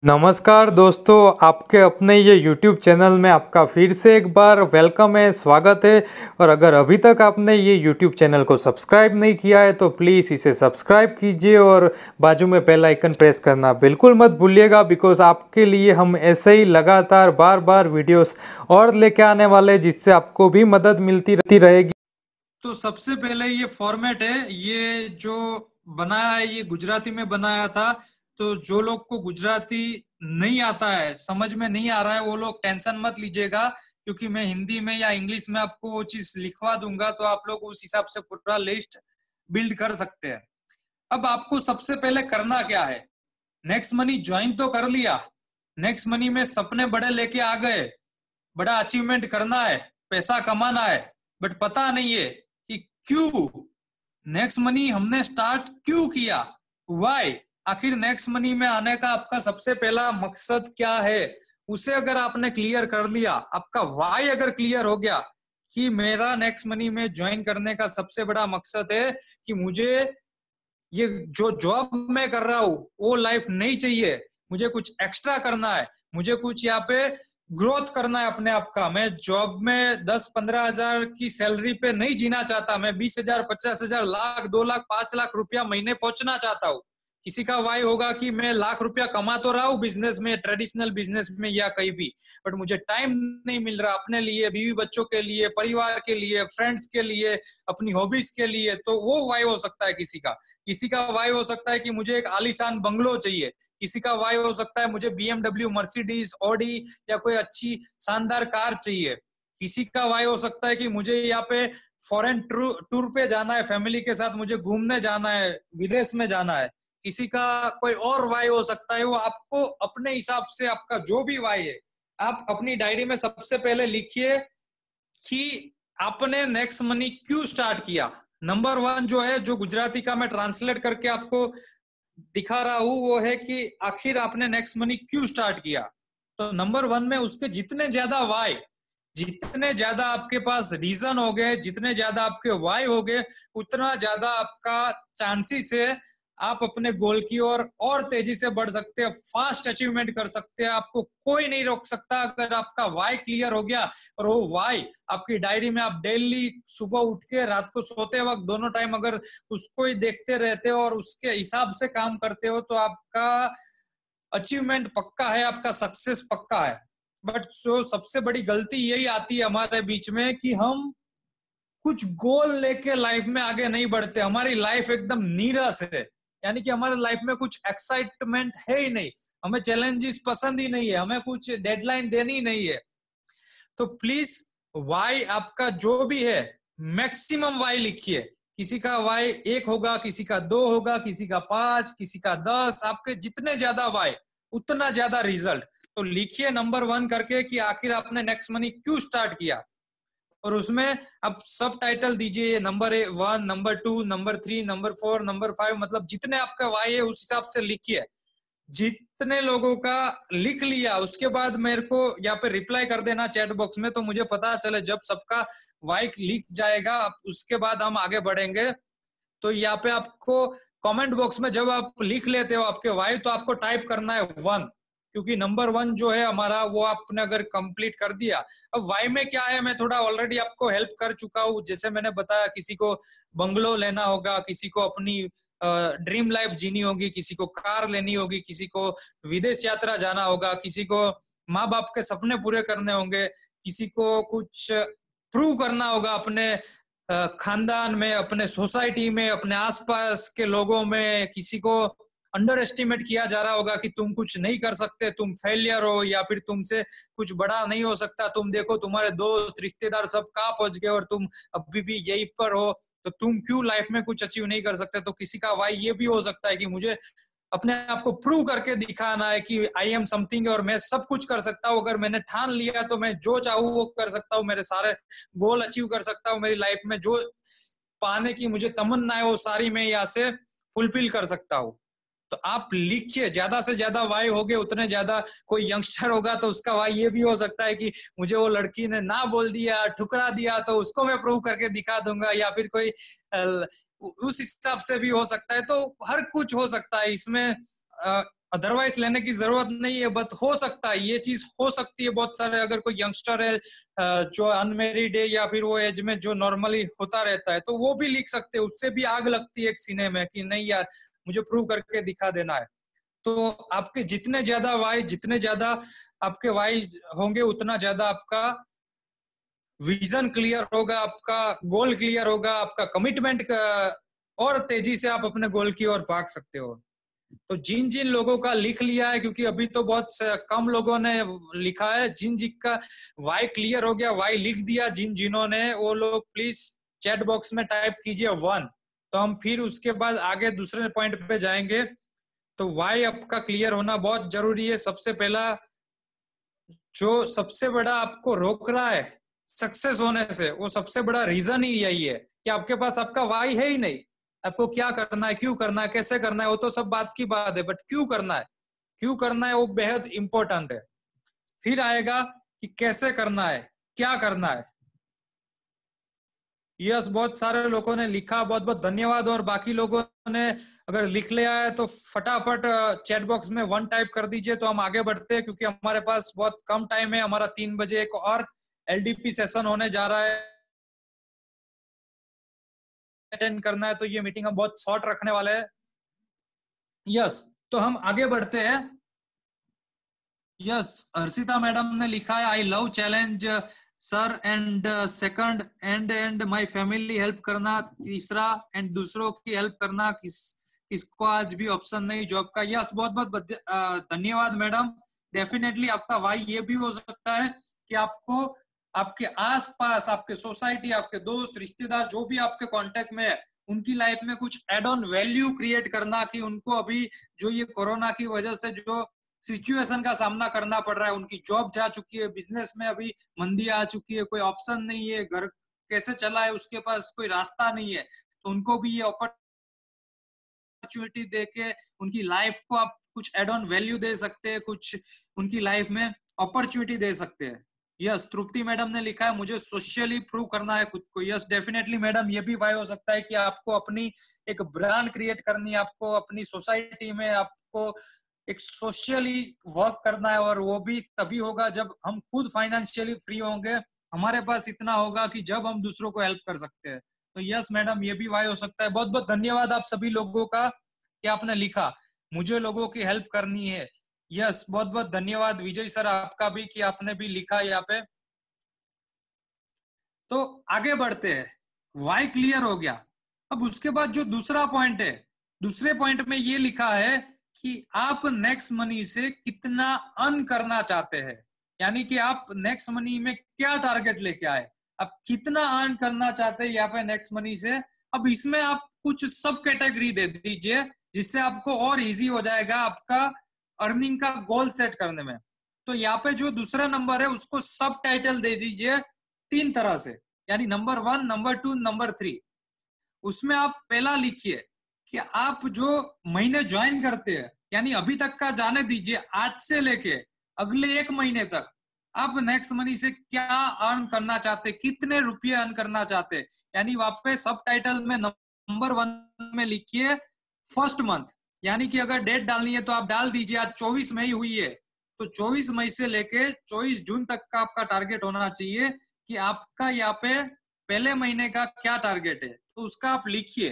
नमस्कार दोस्तों, आपके अपने ये YouTube चैनल में आपका फिर से एक बार वेलकम है, स्वागत है। और अगर अभी तक आपने ये YouTube चैनल को सब्सक्राइब नहीं किया है तो प्लीज़ इसे सब्सक्राइब कीजिए और बाजू में बेल आइकन प्रेस करना बिल्कुल मत भूलिएगा, बिकॉज आपके लिए हम ऐसे ही लगातार बार बार वीडियोस और लेके आने वाले हैं जिससे आपको भी मदद मिलती रहती रहेगी। तो सबसे पहले ये फॉर्मेट है, ये जो बनाया है ये गुजराती में बनाया था। तो जो लोग को गुजराती नहीं आता है, समझ में नहीं आ रहा है, वो लोग टेंशन मत लीजिएगा, क्योंकि मैं हिंदी में या इंग्लिश में आपको वो चीज लिखवा दूंगा, तो आप लोग उस हिसाब से पूरा लिस्ट बिल्ड कर सकते हैं। अब आपको सबसे पहले करना क्या है, नेक्स्ट मनी ज्वाइन तो कर लिया, नेक्स्ट मनी में सपने बड़े लेके आ गए, बड़ा अचीवमेंट करना है, पैसा कमाना है, बट पता नहीं है कि क्यों नेक्स्ट मनी हमने स्टार्ट क्यों किया, वाई, आखिर नेक्स्ट मनी में आने का आपका सबसे पहला मकसद क्या है। उसे अगर आपने क्लियर कर लिया, आपका वाई अगर क्लियर हो गया कि मेरा नेक्स्ट मनी में ज्वाइन करने का सबसे बड़ा मकसद है कि मुझे ये जो जॉब मैं कर रहा हूँ वो लाइफ नहीं चाहिए, मुझे कुछ एक्स्ट्रा करना है, मुझे कुछ यहाँ पे ग्रोथ करना है अपने आप का। मैं जॉब में 10-15 हजार की सैलरी पे नहीं जीना चाहता, मैं 20 हजार 50 हजार लाख 2 लाख 5 लाख रुपया महीने पहुंचना चाहता हूँ। किसी का वाई होगा कि मैं लाख रुपया कमा तो रहा हूँ बिजनेस में, ट्रेडिशनल बिजनेस में या कहीं भी, बट मुझे टाइम नहीं मिल रहा अपने लिए, बीवी बच्चों के लिए, परिवार के लिए, फ्रेंड्स के लिए, अपनी हॉबीज के लिए। तो वो वाई हो सकता है किसी का। किसी का वाई हो सकता है कि मुझे एक आलीशान बंगलो चाहिए, किसी का वाई हो सकता है मुझे बीएमडब्ल्यू, मर्सिडीज, ऑडी या कोई अच्छी शानदार कार चाहिए। किसी का वाई हो सकता है कि मुझे यहाँ पे फॉरेन टूर पे जाना है, फैमिली के साथ मुझे घूमने जाना है, विदेश में जाना है। किसी का कोई और वाई हो सकता है, वो आपको अपने हिसाब से आपका जो भी वाई है आप अपनी डायरी में सबसे पहले लिखिए कि आपने नेक्स्ट मनी क्यों स्टार्ट किया। नंबर 1 जो है, जो गुजराती का मैं ट्रांसलेट करके आपको दिखा रहा हूं, वो है कि आखिर आपने नेक्स्ट मनी क्यों स्टार्ट किया। तो नंबर 1 में उसके जितने ज्यादा वाई, जितने ज्यादा आपके पास रीजन हो गए, जितने ज्यादा आपके वाई हो गए, उतना ज्यादा आपका चांसेस है आप अपने गोल की ओर और तेजी से बढ़ सकते हैं, फास्ट अचीवमेंट कर सकते हैं। आपको कोई नहीं रोक सकता अगर आपका वाई क्लियर हो गया। और वो वाई आपकी डायरी में आप डेली सुबह उठ के रात को सोते वक्त दोनों टाइम अगर उसको ही देखते रहते हो और उसके हिसाब से काम करते हो, तो आपका अचीवमेंट पक्का है, आपका सक्सेस पक्का है। बट जो सबसे बड़ी गलती यही आती है हमारे बीच में कि हम कुछ गोल लेके लाइफ में आगे नहीं बढ़ते, हमारी लाइफ एकदम नीरस है, यानी कि हमारे लाइफ में कुछ एक्साइटमेंट है ही नहीं, हमें चैलेंजेस पसंद ही नहीं है, हमें कुछ डेडलाइन देनी नहीं है। तो प्लीज वाई आपका जो भी है मैक्सिमम वाई लिखिए। किसी का वाई 1 होगा, किसी का 2 होगा, किसी का 5, किसी का 10, आपके जितने ज्यादा वाई उतना ज्यादा रिजल्ट। तो लिखिए नंबर 1 करके कि आखिर आपने नेक्स्ट मनी क्यों स्टार्ट किया, और उसमें आप सब टाइटल दीजिए, number 1, number 2, number 3, number 4, number 5, मतलब जितने आपका वाई है उस हिसाब से लिखिए। जितने लोगों का लिख लिया उसके बाद मेरे को यहाँ पे रिप्लाई कर देना चैट बॉक्स में, तो मुझे पता चले। जब सबका वाई लिख जाएगा उसके बाद हम आगे बढ़ेंगे। तो यहाँ पे आपको कमेंट बॉक्स में जब आप लिख लेते हो आपके वाई, तो आपको टाइप करना है 1, क्योंकि नंबर 1 जो है हमारा वो आपने अगर कंप्लीट कर दिया। अब वाई में क्या है, मैं थोड़ा ऑलरेडी आपको हेल्प कर चुका हूँ। जैसे मैंने बताया, किसी को बंगलो लेना होगा, किसी को अपनी ड्रीम लाइफ जीनी होगी, किसी को कार लेनी होगी, किसी को विदेश यात्रा जाना होगा, किसी को माँ बाप के सपने पूरे करने होंगे, किसी को कुछ प्रूव करना होगा अपने खानदान में, अपने सोसाइटी में, अपने आसपास के लोगों में। किसी को अंडर एस्टिमेट किया जा रहा होगा कि तुम कुछ नहीं कर सकते, तुम फेलियर हो, या फिर तुमसे कुछ बड़ा नहीं हो सकता, तुम देखो तुम्हारे दोस्त रिश्तेदार सब कहाँ पहुंच गए और तुम अभी भी यहीं पर हो, तो तुम क्यों लाइफ में कुछ अचीव नहीं कर सकते। तो किसी का वाई ये भी हो सकता है कि मुझे अपने आप को प्रूव करके दिखाना है कि आई एम समथिंग और मैं सब कुछ कर सकता हूँ, अगर मैंने ठान लिया तो मैं जो चाहूँ वो कर सकता हूँ, मेरे सारे गोल अचीव कर सकता हूँ, मेरी लाइफ में जो पाने की मुझे तमन्ना है वो सारी मैं यहाँ से फुलफिल कर सकता हूँ। तो आप लिखिए, ज्यादा से ज्यादा वाई होगे उतने ज्यादा। कोई यंगस्टर होगा तो उसका वाई ये भी हो सकता है कि मुझे वो लड़की ने ना बोल दिया, ठुकरा दिया, तो उसको मैं प्रूव करके दिखा दूंगा, या फिर कोई उस हिसाब से भी हो सकता है। तो हर कुछ हो सकता है इसमें। अदरवाइज लेने की जरूरत नहीं है, बट हो सकता है, ये चीज हो सकती है। बहुत सारे अगर कोई यंगस्टर है जो अनमेरिड है या फिर वो एज में जो नॉर्मली होता रहता है, तो वो भी लिख सकते हैं। उससे भी आग लगती है एक सीने में कि नहीं यार, मुझे प्रूव करके दिखा देना है। तो आपके जितने ज्यादा आपके वाई होंगे, उतना ज्यादा आपका विजन क्लियर होगा, आपका गोल क्लियर होगा, आपका कमिटमेंट का और तेजी से आप अपने गोल की ओर भाग सकते हो। तो जिन जिन लोगों का लिख लिया है, क्योंकि अभी तो बहुत कम लोगों ने लिखा है, जिन जिन का वाई क्लियर हो गया, वाई लिख दिया जिन जिन्हों ने, वो लोग प्लीज चैट बॉक्स में टाइप कीजिए 1। तो हम फिर उसके बाद आगे दूसरे पॉइंट पे जाएंगे। तो वाई आपका क्लियर होना बहुत जरूरी है। सबसे पहला जो सबसे बड़ा आपको रोक रहा है सक्सेस होने से, वो सबसे बड़ा रीजन ही यही है कि आपके पास आपका वाई है ही नहीं। आपको क्या करना है, क्यों करना है, कैसे करना है, वो तो सब बात की बात है, बट क्यों करना है, क्यों करना है वो बेहद इंपॉर्टेंट है। फिर आएगा कि कैसे करना है, क्या करना है। यस, बहुत सारे लोगों ने लिखा, बहुत बहुत धन्यवाद। और बाकी लोगों ने अगर लिख लिया है तो फटाफट चैट बॉक्स में 1 टाइप कर दीजिए, तो हम आगे बढ़ते हैं, क्योंकि हमारे पास बहुत कम टाइम है। हमारा 3 बजे एक और एलडीपी सेशन होने जा रहा है, अटेंड करना है, तो ये मीटिंग हम बहुत शॉर्ट रखने वाले हैं। यस, तो हम आगे बढ़ते हैं। यस, हर्षिता मैडम ने लिखा है, I love challenge sir, and second and my family help करना, तीसरा एंड दूसरों की हेल्प करना, किसको आज भी ऑप्शन नहीं जॉब का। यस, बहुत बहुत धन्यवाद मैडम। डेफिनेटली आपका वाई ये भी हो सकता है कि आपको आपके आसपास, आपके सोसाइटी, आपके दोस्त रिश्तेदार जो भी आपके कांटेक्ट में है, उनकी लाइफ में कुछ एड ऑन वैल्यू क्रिएट करना, कि उनको अभी जो ये कोरोना की वजह से जो सिचुएशन का सामना करना पड़ रहा है, उनकी जॉब जा चुकी है, बिजनेस में अभी मंदी आ चुकी है, कोई ऑप्शन नहीं है, घर कैसे चला है, उसके पास कोई रास्ता नहीं है, तो उनको भी ये अपॉर्चुनिटी देके उनकी लाइफ को आप कुछ एड ऑन वैल्यू दे सकते हैं, कुछ उनकी लाइफ में अपॉर्चुनिटी दे सकते हैं। यस, तृप्ति मैडम ने लिखा है, मुझे सोशली प्रूव करना है खुद को। यस, डेफिनेटली मैडम, ये भी वाई हो सकता है कि आपको अपनी एक ब्रांड क्रिएट करनी है, आपको अपनी सोसाइटी में आपको एक सोशली वर्क करना है, और वो भी तभी होगा जब हम खुद फाइनेंशियली फ्री होंगे, हमारे पास इतना होगा कि जब हम दूसरों को हेल्प कर सकते हैं। तो यस मैडम, ये भी वाई हो सकता है। बहुत बहुत धन्यवाद आप सभी लोगों का कि आपने लिखा मुझे लोगों की हेल्प करनी है। यस, बहुत बहुत धन्यवाद विजय सर आपका भी कि आपने भी लिखा यहाँ पे। तो आगे बढ़ते हैं, वाई क्लियर हो गया। अब उसके बाद जो दूसरा पॉइंट है, दूसरे पॉइंट में ये लिखा है कि आप नेक्स्ट मनी से कितना अर्न करना चाहते हैं, यानी कि आप नेक्स्ट मनी में क्या टारगेट लेके आए, आप कितना अर्न करना चाहते हैं यहाँ पे नेक्स्ट मनी से। अब इसमें आप कुछ सब कैटेगरी दे दीजिए, जिससे आपको और इजी हो जाएगा आपका अर्निंग का गोल सेट करने में। तो यहाँ पे जो दूसरा नंबर है उसको सब टाइटल दे दीजिए 3 तरह से, यानी नंबर 1, नंबर 2, नंबर 3। उसमें आप पहला लिखिए कि आप जो महीने ज्वाइन करते हैं, यानी अभी तक का जाने दीजिए, आज से लेके अगले 1 महीने तक आप नेक्स्ट मनी से क्या अर्न करना चाहते, कितने रुपये अर्न करना चाहते। यानी वहां पे सब टाइटल में नंबर 1 में लिखिए फर्स्ट मंथ, यानी कि अगर डेट डालनी है तो आप डाल दीजिए, आज 24 मई हुई है, तो 24 मई से लेके 24 जून तक का आपका टारगेट होना चाहिए कि आपका यहाँ पे पहले महीने का क्या टारगेट है। तो उसका आप लिखिए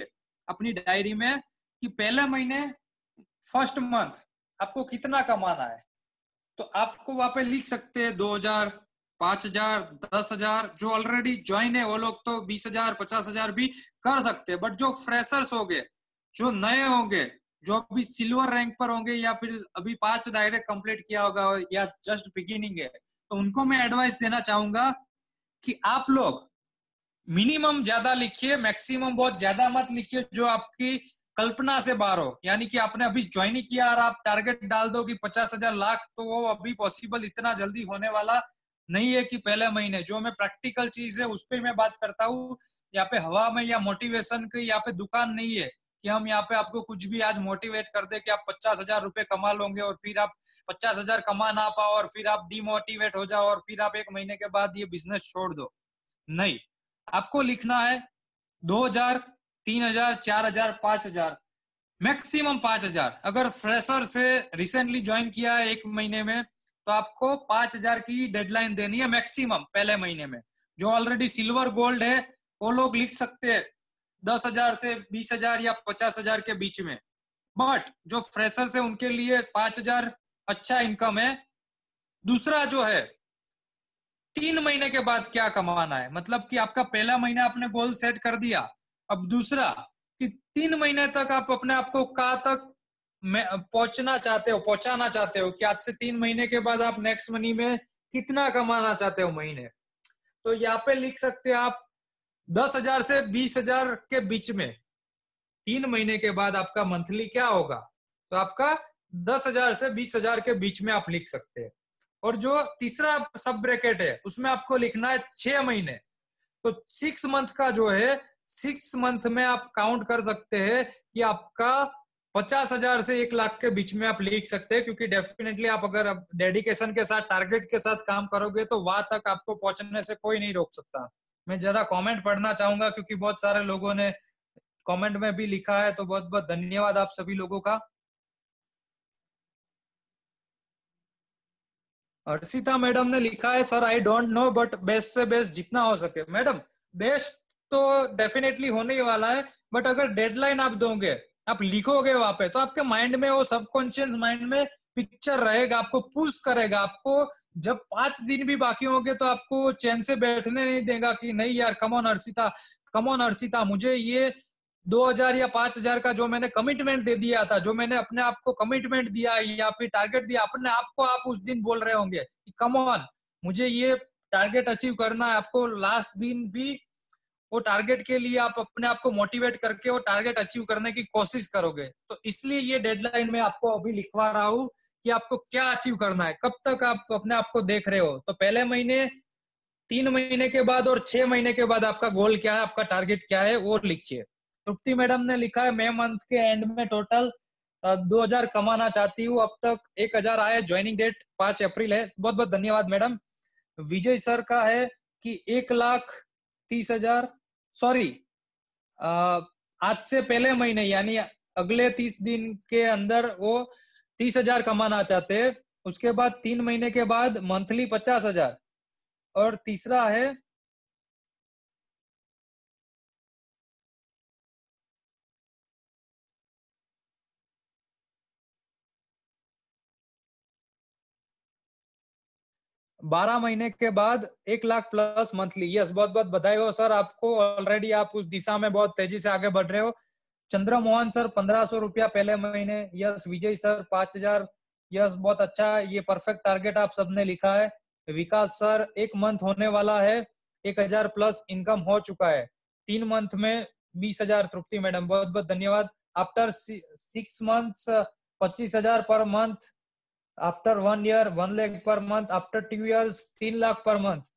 अपनी डायरी में कि पहले महीने फर्स्ट मंथ आपको कितना कमाना है। तो आपको वहां पे लिख सकते हैं 2000, 5000, 10,000। जो ऑलरेडी ज्वाइन है वो लोग तो 20,000, 50,000 भी कर सकते हैं, बट जो फ्रेशर्स होंगे, जो नए होंगे, जो अभी सिल्वर रैंक पर होंगे, या फिर अभी 5 डायरेक्ट कंप्लीट किया होगा, या जस्ट बिगिनिंग है, तो उनको मैं एडवाइस देना चाहूंगा कि आप लोग मिनिमम ज्यादा लिखिए, मैक्सिमम बहुत ज्यादा मत लिखिए जो आपकी कल्पना से बाहर हो। यानी कि आपने अभी ज्वाइन ही किया और आप टारगेट डाल दो कि 50,000 लाख, तो वो अभी पॉसिबल इतना जल्दी होने वाला नहीं है कि पहले महीने। जो मैं प्रैक्टिकल चीज है उस पर मैं बात करता हूँ, यहाँ पे हवा में या मोटिवेशन की यहाँ पे दुकान नहीं है कि हम यहाँ पे आपको कुछ भी आज मोटिवेट कर दे कि आप 50,000 रुपए कमा लोगे और फिर आप 50,000 कमा ना पाओ और फिर आप डिमोटिवेट हो जाओ और फिर आप 1 महीने के बाद ये बिजनेस छोड़ दो। नहीं, आपको लिखना है 2,000, 3,000, 4,000, 5,000। मैक्सिमम 5,000। अगर फ्रेशर से रिसेंटली ज्वाइन किया है 1 महीने में, तो आपको 5,000 की डेडलाइन देनी है मैक्सिमम पहले महीने में। जो ऑलरेडी सिल्वर गोल्ड है वो लोग लिख सकते हैं 10,000 से 20,000 या 50,000 के बीच में। बट जो फ्रेशर है उनके लिए 5,000 अच्छा इनकम है। दूसरा जो है 3 महीने के बाद क्या कमाना है, मतलब कि आपका पहला महीना आपने गोल सेट कर दिया। अब दूसरा कि 3 महीने तक आप अपने आप को कहाँ तक पहुंचना चाहते हो, पहुंचाना चाहते हो, कि आज से 3 महीने के बाद आप नेक्स्ट मनी में कितना कमाना चाहते हो महीने। तो यहाँ पे लिख सकते हैं आप 10,000 से 20,000 के बीच में 3 महीने के बाद आपका मंथली क्या होगा, तो आपका 10,000 से 20,000 के बीच में आप लिख सकते हैं। और जो तीसरा सब ब्रैकेट है उसमें आपको लिखना है 6 महीने। तो 6 मंथ का जो है 6 मंथ में आप काउंट कर सकते हैं कि आपका 50,000 से 1 लाख के बीच में आप लिख सकते हैं, क्योंकि डेफिनेटली आप अगर डेडिकेशन के साथ टारगेट के साथ काम करोगे तो वहां तक आपको पहुंचने से कोई नहीं रोक सकता। मैं जरा कमेंट पढ़ना चाहूंगा क्योंकि बहुत सारे लोगों ने कमेंट में भी लिखा है, तो बहुत बहुत धन्यवाद आप सभी लोगों का। हर्षिता मैडम ने लिखा है, sir I don't know but best से बेस्ट जितना हो सके। मैडम बेस्ट तो डेफिनेटली होने ही वाला है, बट अगर डेडलाइन आप दोगे, आप लिखोगे वहां पे, तो आपके माइंड में वो सबकॉन्शियस माइंड में पिक्चर रहेगा, आपको पुश करेगा। आपको जब 5 दिन भी बाकी होंगे तो आपको चैन से बैठने नहीं देगा कि नहीं यार come on Harshita, come on Harshita, मुझे ये 2,000 या 5,000 का जो मैंने कमिटमेंट दे दिया था, जो मैंने अपने आप को कमिटमेंट दिया या फिर टारगेट दिया अपने आप को, आप उस दिन बोल रहे होंगे कि कम ऑन मुझे ये टारगेट अचीव करना है। आपको लास्ट दिन भी वो टारगेट के लिए आप अपने आप को मोटिवेट करके वो टारगेट अचीव करने की कोशिश करोगे। तो इसलिए ये डेडलाइन में आपको अभी लिखवा रहा हूँ कि आपको क्या अचीव करना है, कब तक आप अपने आप को देख रहे हो। तो पहले महीने, 3 महीने के बाद और 6 महीने के बाद आपका गोल क्या है, आपका टारगेट क्या है, वो लिखिए। तृप्ति मैडम ने लिखा है, मैं मंथ के एंड में टोटल 2,000 कमाना चाहती हूँ, अब तक 1,000 आए, ज्वाइनिंग डेट 5 अप्रैल है। बहुत बहुत धन्यवाद मैडम। विजय सर का है कि 1,30,000, सॉरी, आज से पहले महीने यानी अगले 30 दिन के अंदर वो 30,000 कमाना चाहते हैं। उसके बाद 3 महीने के बाद मंथली 50,000। और तीसरा है 12 महीने के बाद 1 लाख प्लस मंथली। यस, बहुत बहुत बधाई हो सर आपको, ऑलरेडी आप उस दिशा में बहुत तेजी से आगे बढ़ रहे हो। चंद्र मोहन सर 1,500 रुपया पहले महीने। यस, विजय सर 5,000। यस, बहुत अच्छा, ये परफेक्ट टारगेट आप सबने लिखा है। विकास सर 1 मंथ होने वाला है, 1,000 प्लस इनकम हो चुका है, 3 मंथ में 20,000। तृप्ति मैडम बहुत बहुत धन्यवाद। After 6 months 25,000 per month. After 1 year 1 lakh per month. After 2 years 3 lakh per month.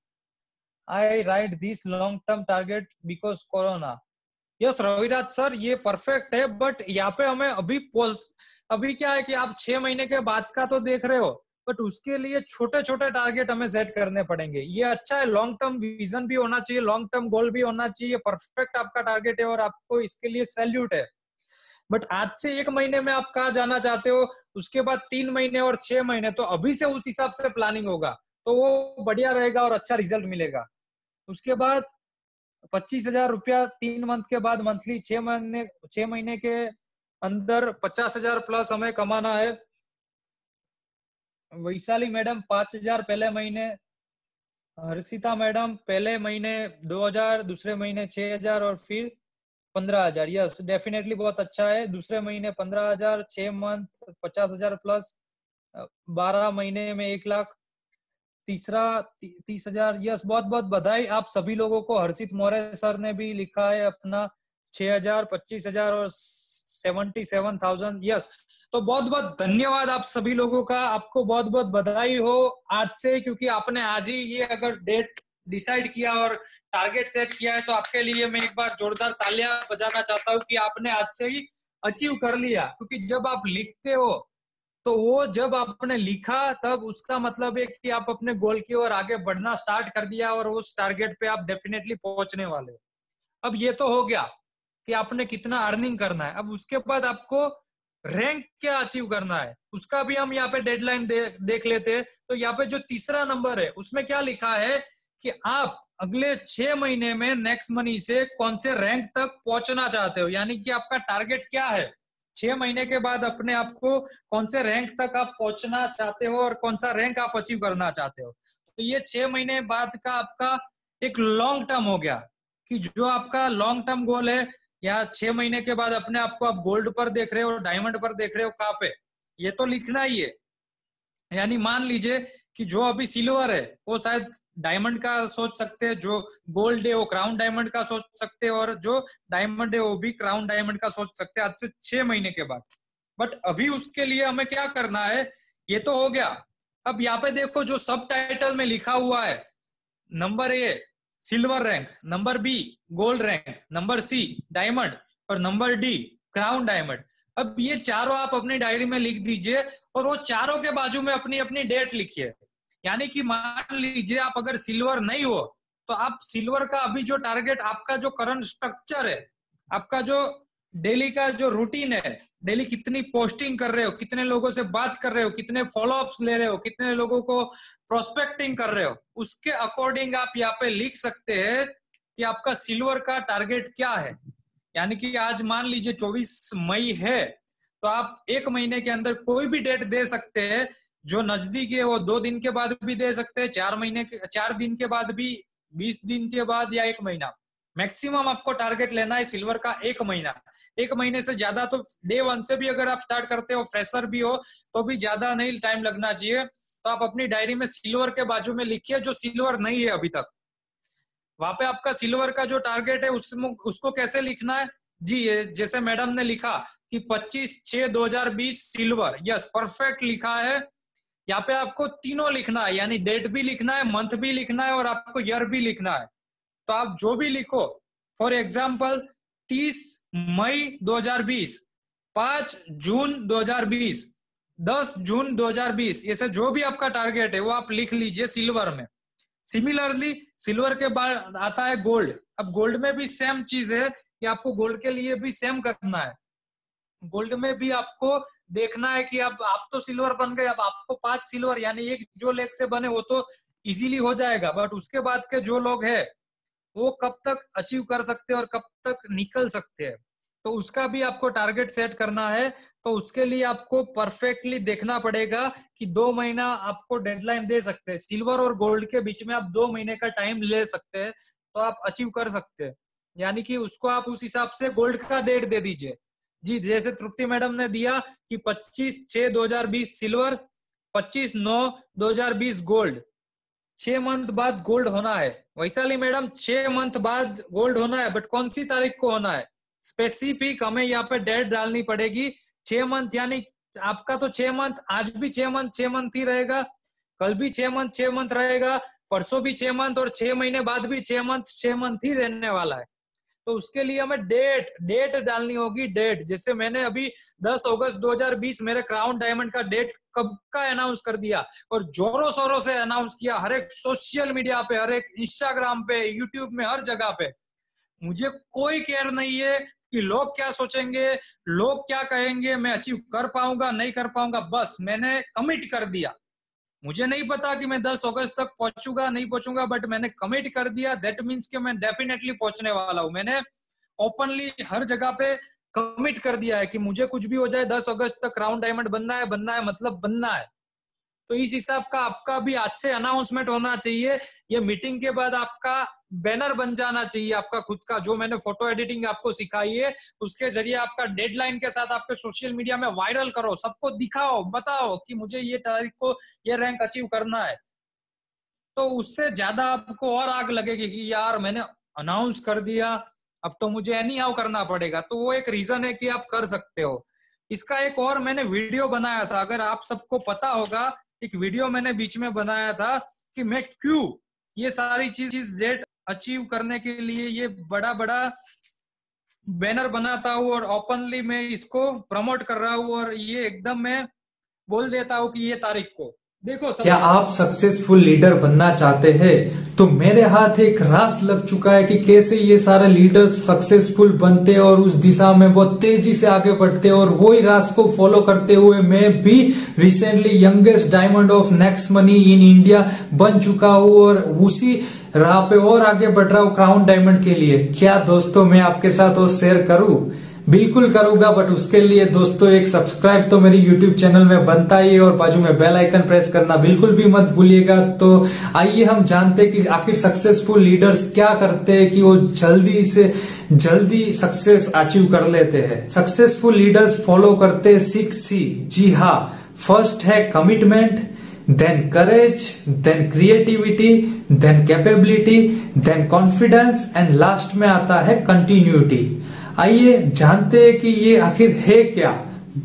I write this long term target because corona. Yes Raviraj sir, ये परफेक्ट है, बट यहाँ पे हमें अभी क्या है कि आप 6 महीने के बाद का तो देख रहे हो, बट उसके लिए छोटे छोटे टारगेट हमें सेट करने पड़ेंगे। ये अच्छा है, लॉन्ग टर्म विजन भी होना चाहिए, लॉन्ग टर्म गोल भी होना चाहिए। परफेक्ट आपका टारगेट है और आपको इसके लिए सैल्यूट है। बट आज से 1 महीने में आप कहा जाना चाहते हो, उसके बाद 3 महीने और 6 महीने, तो अभी से उस हिसाब से प्लानिंग होगा तो वो बढ़िया रहेगा और अच्छा रिजल्ट मिलेगा। उसके बाद 25,000 रुपया 3 मंथ के बाद मंथली, 6 महीने के अंदर 50,000 प्लस हमें कमाना है। वैशाली मैडम 5,000 पहले महीने। हर्षिता मैडम पहले महीने 2,000, दूसरे महीने 6,000 और फिर 15,000। यस, डेफिनेटली बहुत अच्छा है। दूसरे महीने 15,000, 6 मंथ 50,000 प्लस, 12 महीने में 1 लाख, तीसरा 30,000। यस, बहुत बहुत बधाई आप सभी लोगों को। हर्षित मौर्य सर ने भी लिखा है अपना 6,000, 25,000 और 77,000। यस, तो बहुत बहुत धन्यवाद आप सभी लोगों का, आपको बहुत बहुत बधाई हो आज से, क्योंकि आपने आज ही ये अगर डेट डिसाइड किया और टारगेट सेट किया है, तो आपके लिए मैं एक बार जोरदार तालियां बजाना चाहता हूँ कि आपने आज से ही अचीव कर लिया। क्योंकि जब आप लिखते हो तो वो जब आपने लिखा तब उसका मतलब है कि आप अपने गोल की ओर आगे बढ़ना स्टार्ट कर दिया और उस टारगेट पे आप डेफिनेटली पहुंचने वाले हो। अब ये तो हो गया, कि आपने कितना अर्निंग करना है। अब उसके बाद आपको रैंक क्या अचीव करना है, उसका भी हम यहाँ पे डेडलाइन देख लेते हैं। तो यहाँ पे जो तीसरा नंबर है उसमें क्या लिखा है कि आप अगले 6 महीने में नेक्स्ट मनी से कौन से रैंक तक पहुंचना चाहते हो, यानी कि आपका टारगेट क्या है 6 महीने के बाद अपने आप को कौन से रैंक तक आप पहुंचना चाहते हो और कौन सा रैंक आप अचीव करना चाहते हो। तो ये 6 महीने बाद का आपका एक लॉन्ग टर्म हो गया कि जो आपका लॉन्ग टर्म गोल है, या 6 महीने के बाद अपने आप को आप गोल्ड पर देख रहे हो, डायमंड पर देख रहे हो, कहाँ पे, ये तो लिखना ही है। यानी मान लीजिए कि जो अभी सिल्वर है वो शायद डायमंड का सोच सकते हैं, जो गोल्ड है वो क्राउन डायमंड का सोच सकते हैं, और जो डायमंड है वो भी क्राउन डायमंड का सोच सकते हैं आज से 6 महीने के बाद। बट अभी उसके लिए हमें क्या करना है, ये तो हो गया। अब यहाँ पे देखो जो सब टाइटल में लिखा हुआ है, number A silver rank, number B gold rank, number C diamond, और नंबर डी क्राउन डायमंड। अब ये चारों आप अपनी डायरी में लिख दीजिए और वो चारों के बाजू में अपनी अपनी डेट लिखिए। यानी कि मान लीजिए आप अगर सिल्वर नहीं हो तो आप सिल्वर का अभी जो टारगेट, आपका जो करंट स्ट्रक्चर है, आपका जो डेली का जो रूटीन है, डेली कितनी पोस्टिंग कर रहे हो, कितने लोगों से बात कर रहे हो, कितने फॉलोअप्स ले रहे हो, कितने लोगों को प्रोस्पेक्टिंग कर रहे हो, उसके अकॉर्डिंग आप यहाँ पे लिख सकते हैं कि आपका सिल्वर का टारगेट क्या है। यानी कि आज मान लीजिए 24 मई है तो आप 1 महीने के अंदर कोई भी डेट दे सकते हैं, जो नजदीक है वो 2 दिन के बाद भी दे सकते हैं, 4 दिन के बाद भी, 20 दिन के बाद, या 1 महीना। मैक्सिमम आपको टारगेट लेना है सिल्वर का 1 महीना। 1 महीने से ज्यादा तो डे 1 से भी अगर आप स्टार्ट करते हो, फ्रेशर भी हो, तो भी ज्यादा नहीं टाइम लगना चाहिए। तो आप अपनी डायरी में सिल्वर के बाजू में लिखिए, जो सिल्वर नहीं है अभी तक, वहां पे आपका सिल्वर का जो टारगेट है उसको कैसे लिखना है जी। जैसे मैडम ने लिखा कि 25/6/2020 सिल्वर, यस परफेक्ट लिखा है। यहाँ पे आपको तीनों लिखना है, यानी डेट भी लिखना है, मंथ भी लिखना है, और आपको ईयर भी लिखना है। तो आप जो भी लिखो, फॉर एग्जाम्पल 30 मई 2020, 5 जून 2020, 10 जून 2020, ऐसे जो भी आपका टारगेट है वो आप लिख लीजिए सिल्वर में। सिमिलरली सिल्वर के बाद आता है गोल्ड। अब गोल्ड में भी सेम चीज है कि आपको गोल्ड के लिए भी सेम करना है। गोल्ड में भी आपको देखना है कि अब आप तो सिल्वर बन गए, अब आपको 5 सिल्वर यानी एक जो लेग से बने वो तो इजीली हो जाएगा, बट उसके बाद के जो लोग हैं वो कब तक अचीव कर सकते हैं और कब तक निकल सकते हैं, तो उसका भी आपको टारगेट सेट करना है। तो उसके लिए आपको परफेक्टली देखना पड़ेगा कि 2 महीना आपको डेडलाइन दे सकते हैं। सिल्वर और गोल्ड के बीच में आप 2 महीने का टाइम ले सकते हैं, तो आप अचीव कर सकते हैं। यानी कि उसको आप उस हिसाब से गोल्ड का डेट दे दीजिए जी। जैसे तृप्ति मैडम ने दिया कि 25/6/2020 सिल्वर, 25/9/2020 गोल्ड, 6 मंथ बाद गोल्ड होना है। वैशाली मैडम 6 मंथ बाद गोल्ड होना है, बट कौन सी तारीख को होना है स्पेसिफिक हमें यहाँ पे डेट डालनी पड़ेगी। 6 मंथ यानी आपका तो 6 मंथ, आज भी 6 मंथ ही रहेगा, कल भी 6 मंथ रहेगा, परसों भी 6 मंथ, और 6 महीने बाद भी 6 मंथ ही रहने वाला है। तो उसके लिए हमें डेट डालनी होगी। डेट जैसे मैंने अभी 10 अगस्त 2020 मेरे क्राउन डायमंड का डेट कब का अनाउंस कर दिया, और जोरों शोरों से अनाउंस किया, हर एक सोशल मीडिया पे, हर एक इंस्टाग्राम पे, यूट्यूब में, हर जगह पे। मुझे कोई केयर नहीं है कि लोग क्या सोचेंगे, लोग क्या कहेंगे, मैं अचीव कर पाऊंगा नहीं कर पाऊंगा, बस मैंने कमिट कर दिया। मुझे नहीं पता कि मैं 10 अगस्त तक पहुंचूंगा नहीं पहुंचूंगा, बट मैंने कमिट कर दिया। दैट मीन्स कि मैं डेफिनेटली पहुंचने वाला हूं। मैंने ओपनली हर जगह पे कमिट कर दिया है कि मुझे कुछ भी हो जाए 10 अगस्त तक राउंड डायमंड बनना है मतलब बनना है। तो इस हिसाब का आपका भी आज से अनाउंसमेंट होना चाहिए। ये मीटिंग के बाद आपका बैनर बन जाना चाहिए, आपका खुद का, जो मैंने फोटो एडिटिंग आपको सिखाई है उसके जरिए आपका डेडलाइन के साथ आपके सोशल मीडिया में वायरल करो, सबको दिखाओ, बताओ कि मुझे ये तारीख को ये रैंक अचीव करना है। तो उससे ज्यादा आपको और आग लगेगी कि यार मैंने अनाउंस कर दिया, अब तो मुझे एनी हाउ करना पड़ेगा। तो वो एक रीजन है कि आप कर सकते हो। इसका एक और मैंने वीडियो बनाया था, अगर आप सबको पता होगा, एक वीडियो मैंने बीच में बनाया था कि मैं क्यों ये सारी चीज डेट अचीव करने के लिए ये बड़ा बड़ा बैनर बनाता हूँ और ओपनली मैं इसको प्रमोट कर रहा हूँ, और ये एकदम मैं बोल देता हूँ कि ये तारीख को देखो क्या आप सक्सेसफुल लीडर बनना चाहते हैं तो मेरे हाथ एक रास लग चुका है कि कैसे ये सारे लीडर्स सक्सेसफुल बनते हैं और उस दिशा में बहुत तेजी से आगे बढ़ते हैं। और वही रास को फॉलो करते हुए मैं भी recently youngest diamond of next money in India बन चुका हूं और उसी राह पे और आगे बढ़ रहा हूं क्राउन डायमंड के लिए। क्या दोस्तों मैं आपके साथ वो शेयर करूं? बिल्कुल करूंगा, बट उसके लिए दोस्तों एक सब्सक्राइब तो मेरी यूट्यूब चैनल में बनता ही है और बाजू में बेल आइकन प्रेस करना बिल्कुल भी मत भूलिएगा। तो आइए हम जानते हैं कि आखिर सक्सेसफुल लीडर्स क्या करते हैं कि वो जल्दी से जल्दी सक्सेस अचीव कर लेते हैं। सक्सेसफुल लीडर्स फॉलो करते हैं 6C। जी हाँ, फर्स्ट है commitment, then courage, then creativity, then capability, then confidence and last में आता है कंटिन्यूटी। आइए जानते हैं कि ये आखिर है क्या।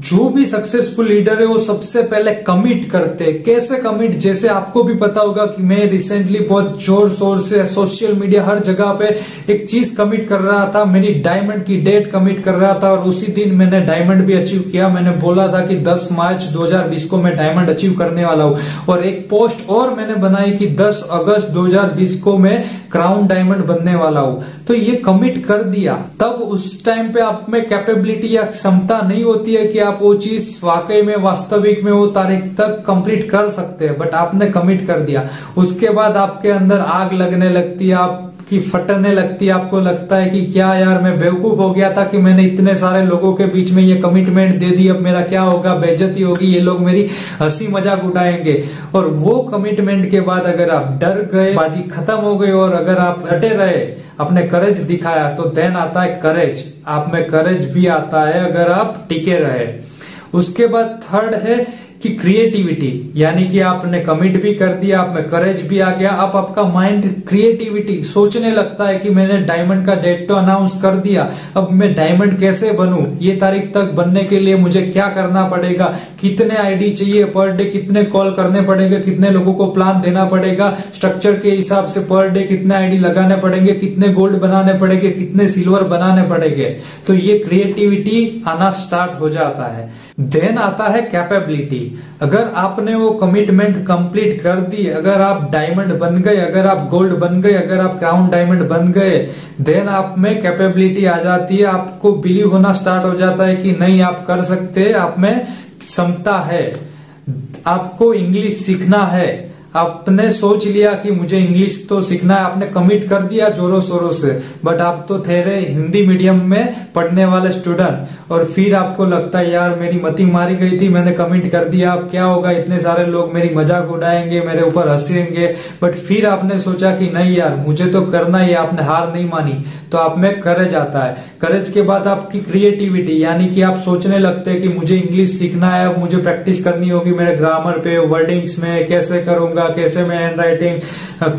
जो भी सक्सेसफुल लीडर है वो सबसे पहले कमिट करते हैं। कैसे कमिट? जैसे आपको भी पता होगा कि मैं रिसेंटली बहुत जोर शोर से सोशल मीडिया हर जगह पे एक चीज कमिट कर रहा था, मेरी डायमंड की डेट कमिट कर रहा था और उसी दिन मैंने डायमंड भी अचीव किया। मैंने बोला था कि 10 मार्च 2020 को मैं डायमंड अचीव करने वाला हूं और एक पोस्ट और मैंने बनाई कि 10 अगस्त 2020 को मैं क्राउन डायमंड बनने वाला हूं। तो ये कमिट कर दिया। तब उस टाइम पे आप में कैपेबिलिटी या क्षमता नहीं होती है कि आप वो चीज वाकई में वास्तविक में वो तारीख तक कंप्लीट कर सकते हैं, बट आपने कमिट कर दिया। उसके बाद आपके अंदर आग लगने लगती है, आपकी फटने लगती है, आपको लगता है कि क्या यार मैं बेवकूफ हो गया था कि मैंने इतने सारे लोगों के बीच में ये कमिटमेंट दे दी, अब मेरा क्या होगा, बेइज्जती होगी, ये लोग मेरी हंसी मजाक उड़ाएंगे। और वो कमिटमेंट के बाद अगर आप डर गए, बाजी खत्म हो गई और अगर आप डटे रहे, अपने करेज दिखाया, तो देन आता है करेज। आप में करेज भी आता है अगर आप टिके रहे। उसके बाद थर्ड है कि क्रिएटिविटी, यानी कि आपने कमिट भी कर दिया, आप में करेज भी आ गया, अब आपका माइंड क्रिएटिविटी सोचने लगता है कि मैंने डायमंड का डेट तो अनाउंस कर दिया, अब मैं डायमंड कैसे बनूं, ये तारीख तक बनने के लिए मुझे क्या करना पड़ेगा, कितने आईडी चाहिए पर डे, कितने कॉल करने पड़ेंगे, कितने लोगों को प्लान देना पड़ेगा, स्ट्रक्चर के हिसाब से पर डे कितने आईडी लगाने पड़ेंगे, कितने गोल्ड बनाने पड़ेंगे, कितने सिल्वर बनाने पड़ेंगे। तो ये क्रिएटिविटी आना स्टार्ट हो जाता है। देन आता है कैपेबिलिटी। अगर आपने वो कमिटमेंट कंप्लीट कर दी, अगर आप डायमंड बन गए, अगर आप गोल्ड बन गए, अगर आप क्राउन डायमंड बन गए, देन आप में कैपेबिलिटी आ जाती है। आपको बिलीव होना स्टार्ट हो जाता है कि नहीं आप कर सकते हैं, आप में क्षमता है। आपको इंग्लिश सीखना है, आपने सोच लिया कि मुझे इंग्लिश तो सीखना है, आपने कमिट कर दिया जोरों शोरों से, बट आप तो थे हिंदी मीडियम में पढ़ने वाले स्टूडेंट और फिर आपको लगता है यार मेरी मती मारी गई थी, मैंने कमिट कर दिया, अब क्या होगा, इतने सारे लोग मेरी मजाक उड़ाएंगे, मेरे ऊपर हंसेंगे। बट फिर आपने सोचा कि नहीं यार मुझे तो करना ही, आपने हार नहीं मानी, तो आप में करेज आता है। करेज के बाद आपकी क्रिएटिविटी, यानी कि आप सोचने लगते हैं कि मुझे इंग्लिश सीखना है, अब मुझे प्रैक्टिस करनी होगी मेरे ग्रामर पे, वर्डिंग्स में कैसे करूंगा, कैसे मैं हैंड राइटिंग,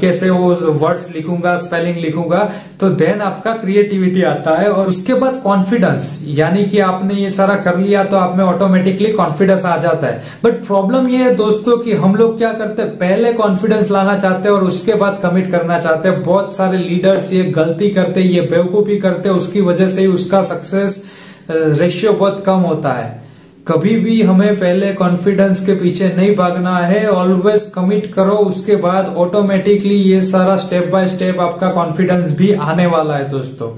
कैसे वो वर्ड्स लिखूंगा, स्पेलिंग लिखूंगा। तो देन आपका क्रिएटिविटी आता है। और उसके बाद कॉन्फिडेंस, यानी कि आपने ये सारा कर लिया तो आप में ऑटोमेटिकली कॉन्फिडेंस आ जाता है। बट प्रॉब्लम ये है दोस्तों कि हम लोग क्या करते हैं, पहले कॉन्फिडेंस लाना चाहते हैं और उसके बाद कमिट करना चाहते हैं। बहुत सारे लीडर्स ये गलती करते हैं, ये बेवकूफी करते हैं, उसकी वजह से ही उसका सक्सेस रेशियो बहुत कम होता है। कभी भी हमें पहले कॉन्फिडेंस के पीछे नहीं भागना है, ऑलवेज कमिट करो, उसके बाद ऑटोमेटिकली ये सारा स्टेप बाय स्टेप आपका कॉन्फिडेंस भी आने वाला है दोस्तों।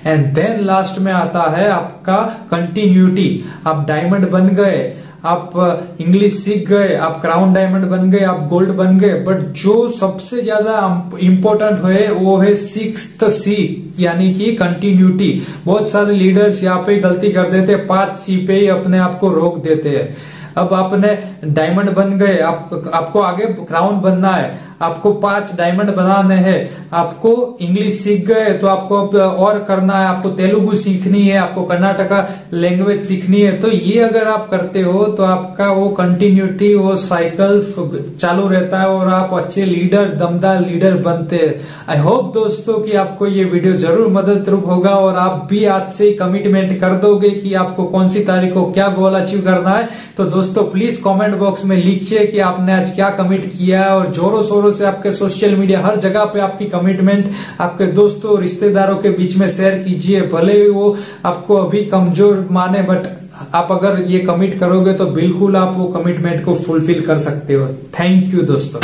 एंड देन लास्ट में आता है आपका कंटिन्यूटी। आप डायमंड बन गए, आप इंग्लिश सीख गए, आप क्राउन डायमंड बन गए, आप गोल्ड बन गए, बट जो सबसे ज्यादा इंपॉर्टेंट है वो है 6th C, यानी कि कंटिन्यूटी। बहुत सारे लीडर्स यहाँ पे गलती कर देते हैं, 5C पे ही अपने आप को रोक देते हैं। अब आपने डायमंड बन गए, आपको आगे क्राउन बनना है, आपको 5 डायमंड बनाने हैं, आपको इंग्लिश सीख गए तो आपको अब और करना है, आपको तेलुगु सीखनी है, आपको कर्नाटका लैंग्वेज सीखनी है। तो ये अगर आप करते हो तो आपका वो कंटिन्यूटी, वो साइकिल चालू रहता है और आप अच्छे लीडर, दमदार लीडर बनते हैं। आई होप दोस्तों कि आपको ये वीडियो जरूर मददरूप होगा और आप भी आज से कमिटमेंट कर दोगे कि आपको कौन सी तारीख को क्या गोल अचीव करना है। तो दोस्तों दोस्तों प्लीज कमेंट बॉक्स में लिखिए कि आपने आज क्या कमिट किया है, और जोरों शोरों से आपके सोशल मीडिया हर जगह पे आपकी कमिटमेंट आपके दोस्तों रिश्तेदारों के बीच में शेयर कीजिए। भले ही वो आपको अभी कमजोर माने, बट आप अगर ये कमिट करोगे तो बिल्कुल आप वो कमिटमेंट को फुलफिल कर सकते हो। थैंक यू दोस्तों।